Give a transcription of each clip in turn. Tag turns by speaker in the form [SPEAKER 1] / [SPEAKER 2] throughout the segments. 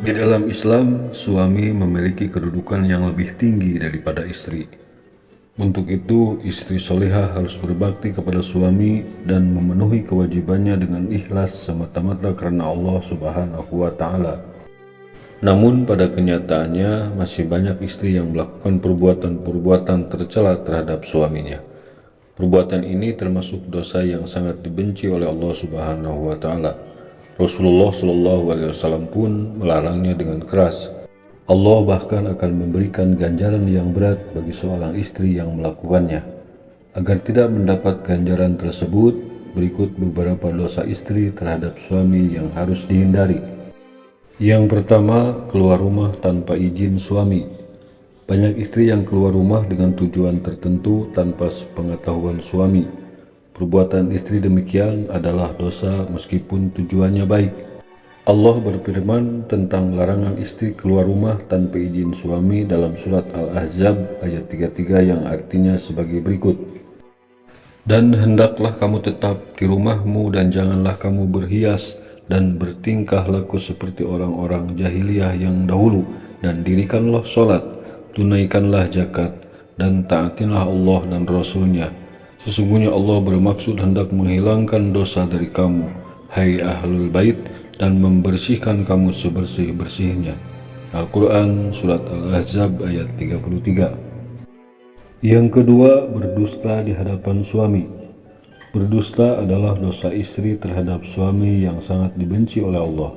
[SPEAKER 1] Di dalam Islam, suami memiliki kedudukan yang lebih tinggi daripada istri. Untuk itu, istri solehah harus berbakti kepada suami dan memenuhi kewajibannya dengan ikhlas semata-mata karena Allah Subhanahu wa Ta'ala. Namun, pada kenyataannya masih banyak istri yang melakukan perbuatan-perbuatan tercela terhadap suaminya. Perbuatan ini termasuk dosa yang sangat dibenci oleh Allah Subhanahu wa Ta'ala. Rasulullah Shallallahu Alaihi Wasallam pun melarangnya dengan keras. Allah bahkan akan memberikan ganjaran yang berat bagi seorang istri yang melakukannya. Agar tidak mendapat ganjaran tersebut, berikut beberapa dosa istri terhadap suami yang harus dihindari. Yang pertama, keluar rumah tanpa izin suami. Banyak istri yang keluar rumah dengan tujuan tertentu tanpa sepengetahuan suami. Perbuatan istri demikian adalah dosa meskipun tujuannya baik. Allah berfirman tentang larangan istri keluar rumah tanpa izin suami dalam surat Al-Ahzab ayat 33 yang artinya sebagai berikut. Dan hendaklah kamu tetap di rumahmu dan janganlah kamu berhias dan bertingkah laku seperti orang-orang jahiliyah yang dahulu, dan dirikanlah sholat, tunaikanlah zakat, dan taatilah Allah dan Rasul-Nya. Sesungguhnya Allah bermaksud hendak menghilangkan dosa dari kamu, hai ahlul bait, dan membersihkan kamu sebersih-bersihnya. Al-Quran Surat Al-Ahzab ayat 33. Yang kedua, berdusta di hadapan suami. Berdusta adalah dosa istri terhadap suami yang sangat dibenci oleh Allah.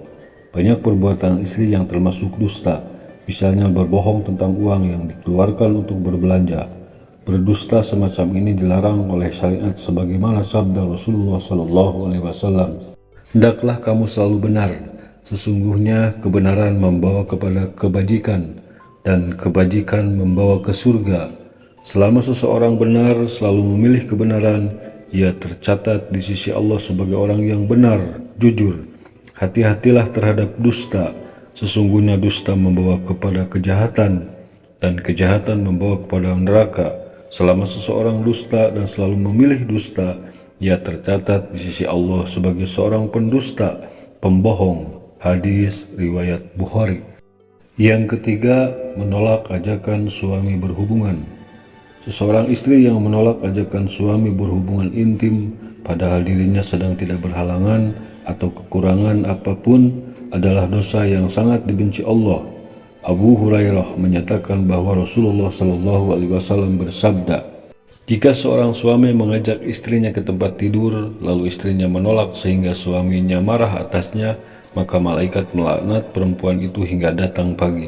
[SPEAKER 1] Banyak perbuatan istri yang termasuk dusta, misalnya berbohong tentang uang yang dikeluarkan untuk berbelanja. Berdusta semacam ini dilarang oleh syariat sebagaimana sabda Rasulullah SAW. Hendaklah kamu selalu benar, sesungguhnya kebenaran membawa kepada kebajikan, dan kebajikan membawa ke surga. Selama seseorang benar selalu memilih kebenaran, ia tercatat di sisi Allah sebagai orang yang benar, jujur. Hati-hatilah terhadap dusta, sesungguhnya dusta membawa kepada kejahatan, dan kejahatan membawa kepada neraka. Selama seseorang dusta dan selalu memilih dusta, ia tercatat di sisi Allah sebagai seorang pendusta, pembohong. Hadis riwayat Bukhari. Yang ketiga, menolak ajakan suami berhubungan. Seseorang istri yang menolak ajakan suami berhubungan intim padahal dirinya sedang tidak berhalangan atau kekurangan apapun adalah dosa yang sangat dibenci Allah. Abu Hurairah menyatakan bahwa Rasulullah SAW bersabda, jika seorang suami mengajak istrinya ke tempat tidur, lalu istrinya menolak sehingga suaminya marah atasnya, maka malaikat melaknat perempuan itu hingga datang pagi.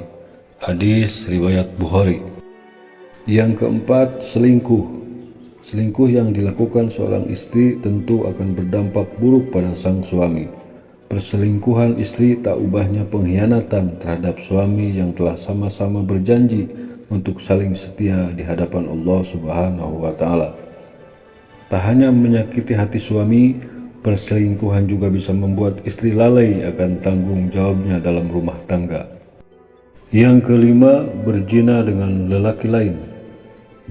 [SPEAKER 1] Hadis riwayat Bukhari. Yang keempat, selingkuh. Selingkuh yang dilakukan seorang istri tentu akan berdampak buruk pada sang suami. Perselingkuhan istri tak ubahnya pengkhianatan terhadap suami yang telah sama-sama berjanji untuk saling setia di hadapan Allah Subhanahu wa Ta'ala. Tak hanya menyakiti hati suami, perselingkuhan juga bisa membuat istri lalai akan tanggung jawabnya dalam rumah tangga. Yang kelima, berzina dengan lelaki lain.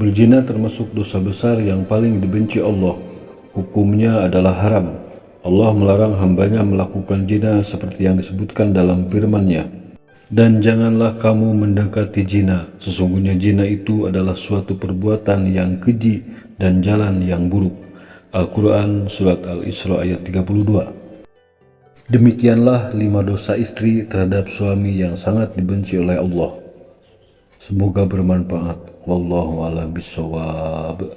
[SPEAKER 1] Berzina termasuk dosa besar yang paling dibenci Allah. Hukumnya adalah haram. Allah melarang hambanya melakukan zina seperti yang disebutkan dalam firman-Nya. Dan janganlah kamu mendekati zina, sesungguhnya zina itu adalah suatu perbuatan yang keji dan jalan yang buruk. Al-Quran Surat Al-Isra ayat 32. Demikianlah 5 dosa istri terhadap suami yang sangat dibenci oleh Allah. Semoga bermanfaat. Wallahu a'lam bishawab.